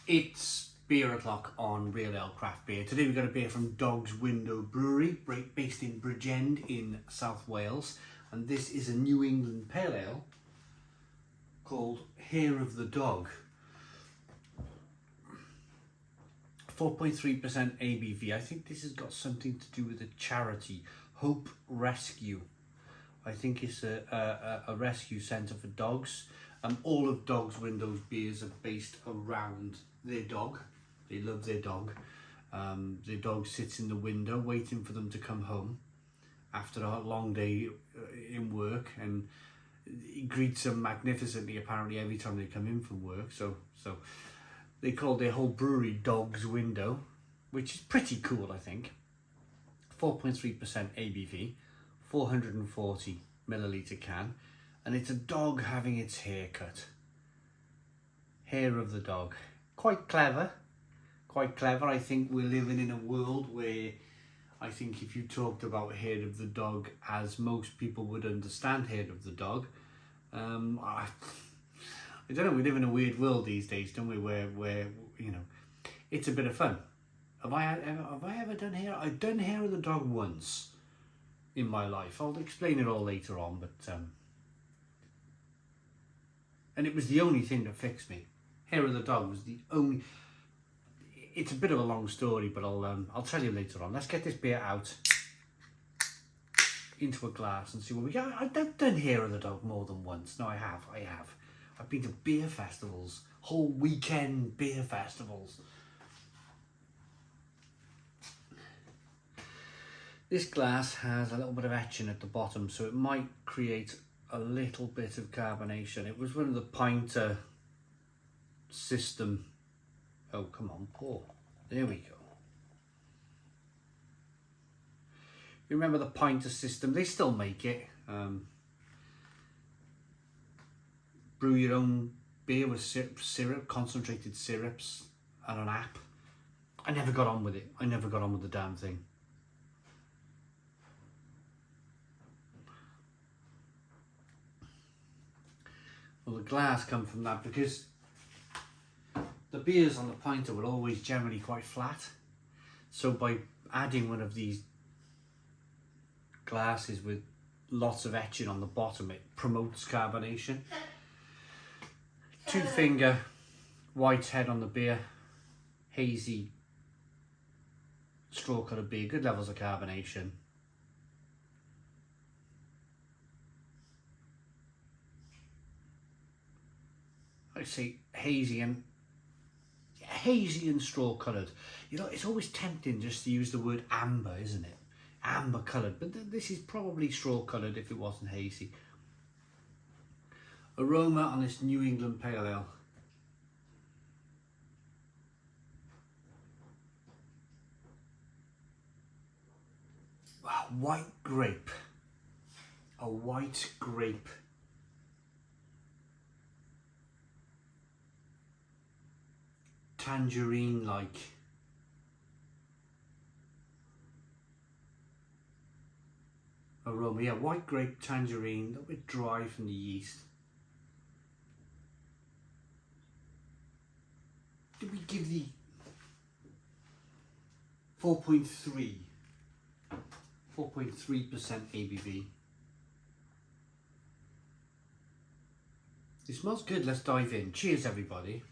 It's beer o'clock on Real Ale Craft Beer. Today we've got a beer from Dog's Window Brewery, based in Bridgend in South Wales. And this is a New England Pale Ale called Hair of the Dog. 4.3% ABV. I think this has got something to do with a charity, Hope Rescue. I think it's a rescue centre for dogs. All of Dog's Windows beers are based around their dog. They love their dog. Their dog sits in the window waiting for them to come home after a long day in work, and he greets them magnificently apparently every time they come in from work. So they call their whole brewery Dog's Window, which is pretty cool, I think. 4.3% ABV, 440 milliliter can, and it's a dog having its hair cut. Hair of the dog. Quite clever. Quite clever. I think we're living in a world where I think if you talked about hair of the dog as most people would understand hair of the dog, I don't know, we live in a weird world these days, don't we, where you know, it's a bit of fun. Have I ever done hair? I've done hair of the dog once in my life. I'll explain it all later on, but and it was the only thing that fixed me. Hair of the dog was the only. It's a bit of a long story, but I'll tell you later on. Let's get this beer out into a glass and see what we got. I've done hair of the dog more than once. No, I have. I've been to beer festivals, whole weekend beer festivals. This glass has a little bit of etching at the bottom, so it might create a little bit of carbonation. It was one of the pinter system. Oh, come on, pour. There we go. You remember the pinter system? They still make it. Brew your own beer with syrup, concentrated syrups, and an app. I never got on with it. I never got on with the damn thing. Well, the glass come from that because the beers on the pinter were always generally quite flat. So by adding one of these glasses with lots of etching on the bottom, it promotes carbonation. 2-finger white head on the beer, hazy straw colored beer, good levels of carbonation. I say hazy and straw coloured. You know, it's always tempting just to use the word amber, isn't it? Amber coloured, but this is probably straw coloured if it wasn't hazy. Aroma on this New England Pale Ale. Wow, white grape. A white grape. Tangerine-like. Aroma, yeah, white grape, tangerine, a little bit dry from the yeast. Did we give the 4.3% ABV? It smells good. Let's dive in. Cheers, everybody.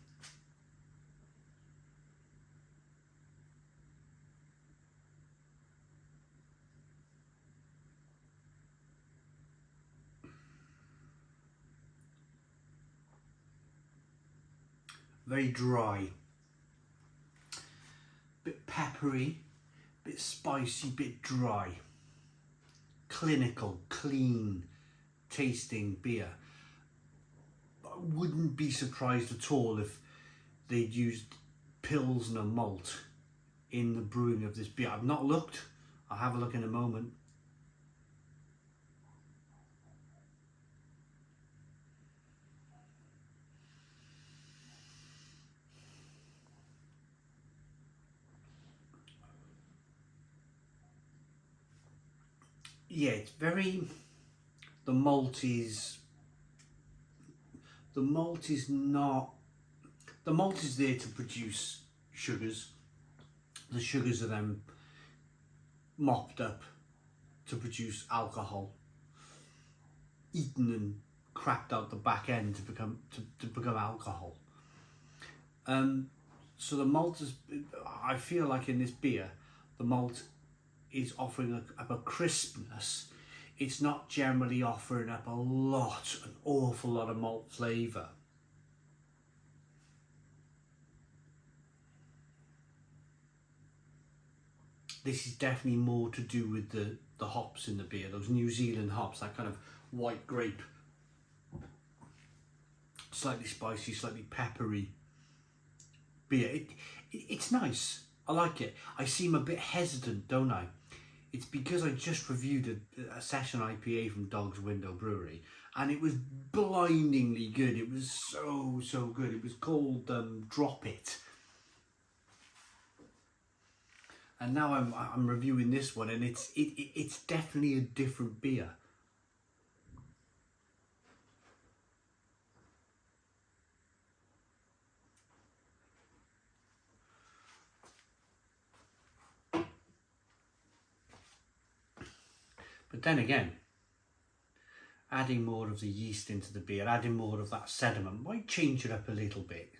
Very dry, bit peppery, bit spicy, bit dry. Clinical, clean tasting beer. I wouldn't be surprised at all if they'd used Pilsner malt in the brewing of this beer. I've not looked. I'll have a look in a moment. Yeah, it's very, the malt is not The malt is there to produce sugars. The sugars are then mopped up to produce alcohol, eaten and cracked out the back end to become alcohol. So the malt is, I feel like in this beer, the malt is offering up a crispness. It's not generally offering up an awful lot of malt flavour. This is definitely more to do with the hops in the beer, those New Zealand hops, that kind of white grape. Slightly spicy, slightly peppery beer. It's nice. I like it. I seem a bit hesitant, don't I? It's because I just reviewed a session IPA from Dog's Window Brewery, and it was blindingly good. It was so good. It was called Drop It. And now I'm reviewing this one, and it's definitely a different beer. But then again, adding more of the yeast into the beer, adding more of that sediment might change it up a little bit.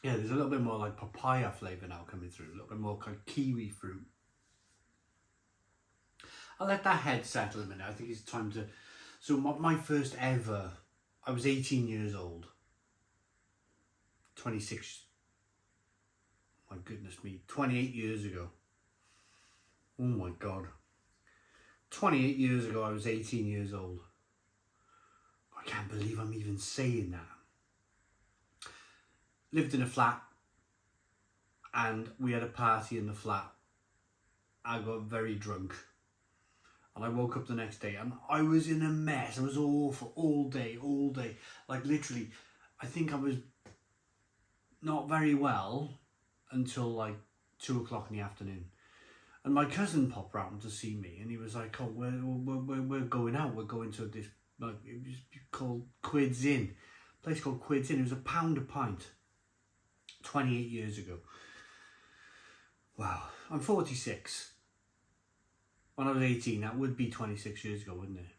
Yeah, there's a little bit more like papaya flavour now coming through, a little bit more kind of kiwi fruit. I'll let that head settle a minute. I think it's time to... So my first ever... I was 18 years old. 26... My goodness me. 28 years ago. Oh my God. 28 years ago, I was 18 years old. I can't believe I'm even saying that. Lived in a flat, and we had a party in the flat. I got very drunk, and I woke up the next day, and I was in a mess. I was awful all day. Like literally, I think I was not very well until like 2 o'clock in the afternoon. And my cousin popped round to see me, and he was like, "Oh, we're going out. We're going to this, like, it was called Quids Inn, a place called Quids Inn. It was £1 a pint, 28 years ago. Wow, I'm 46. When I was 18, that would be 26 years ago, wouldn't it?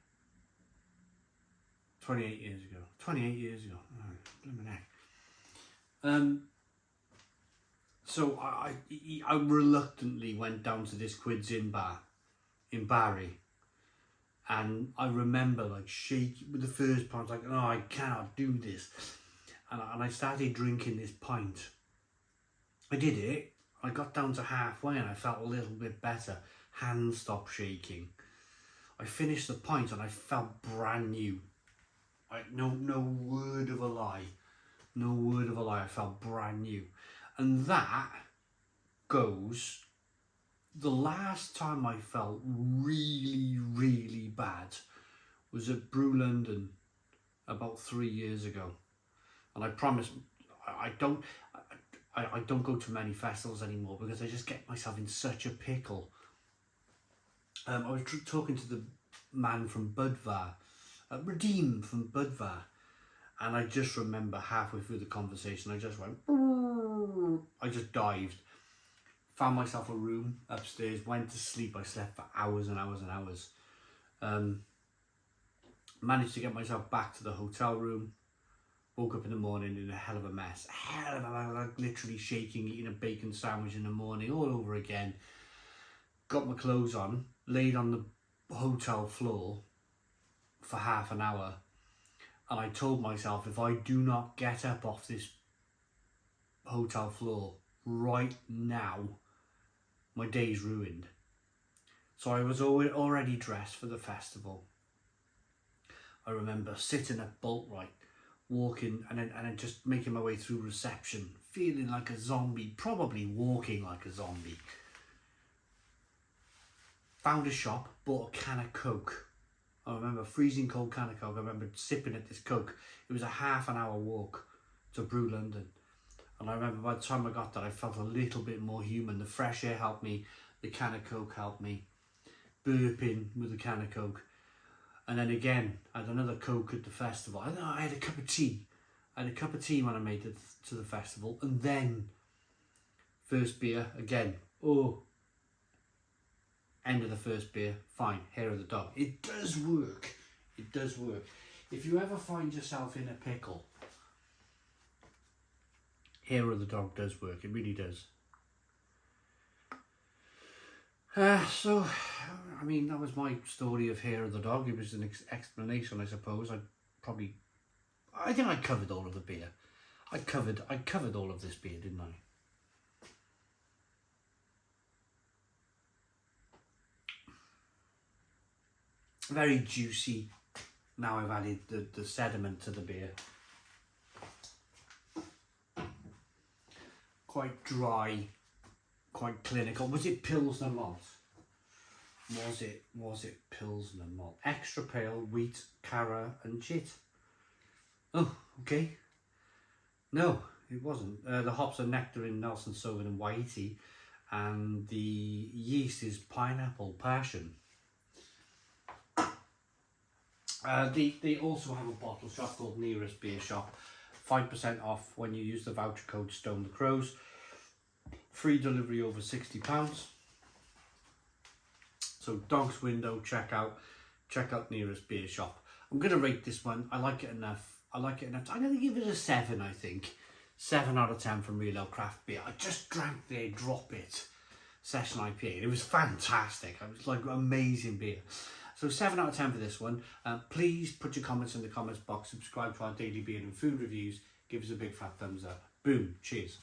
28 years ago. 28 years ago. Oh, blimey neck. So I reluctantly went down to this Quids Inn bar in Barry, and I remember like shaking with the first pint, like, no, I cannot do this, and I started drinking this pint. I did it. I got down to halfway, and I felt a little bit better. Hands stopped shaking. I finished the pint, and I felt brand new. No word of a lie. No word of a lie. I felt brand new. And that goes, the last time I felt really bad was at Brew London about 3 years ago. And I promise I don't go to many festivals anymore because I just get myself in such a pickle. I was talking to the man from Budvar, Redeem from Budvar, and I just remember halfway through the conversation I just went, I just dived, found myself a room upstairs, went to sleep. I slept for hours and hours. Managed to get myself back to the hotel room. Woke up in the morning in a hell of a mess. Like literally shaking, eating a bacon sandwich in the morning all over again. Got my clothes on, laid on the hotel floor for half an hour, and I told myself, if I do not get up off this hotel floor right now, my day's ruined. So I was already dressed for the festival. I remember sitting at Boltright, walking and then just making my way through reception, feeling like a zombie, probably walking like a zombie. Found a shop, bought a can of Coke. I remember freezing cold can of Coke. I remember sipping at this Coke. It was a half an hour walk to Brew London. And I remember by the time I got there, I felt a little bit more human. The fresh air helped me. the can of Coke helped me. Burping with a can of Coke. And then again, I had another Coke at the festival. I had a cup of tea. I had a cup of tea when I made it to the festival. And then, first beer, again. Oh, end of the first beer, fine, hair of the dog. It does work. It does work. If you ever find yourself in a pickle, hair of the dog does work. It really does. So, I mean, that was my story of hair of the dog. It was an explanation, I suppose. I think I covered all of the beer. I covered all of this beer, didn't I? Very juicy. Now I've added the sediment to the beer. Quite dry, quite clinical. Was it Pilsner malt? Was it Pilsner malt? Extra pale, wheat, Cara and Jit. Oh, okay. No, it wasn't. The hops are nectarin, Nelson Sauvin and Waiiti, and the yeast is pineapple passion. They also have a bottle shop called Nearest Beer Shop. 5% off when you use the voucher code Stone the Crows. Free delivery over £60. So Dog's Window, check out Nearest Beer Shop. I'm gonna rate this one. I like it enough. I'm gonna give it a 7. I think 7 out of 10 from Real Ale Craft Beer. I just drank their Drop It Session IPA. It was fantastic. It was like amazing beer. So 7 out of 10 for this one. Please put your comments in the comments box. Subscribe to our daily beer and food reviews. Give us a big fat thumbs up. Boom. Cheers.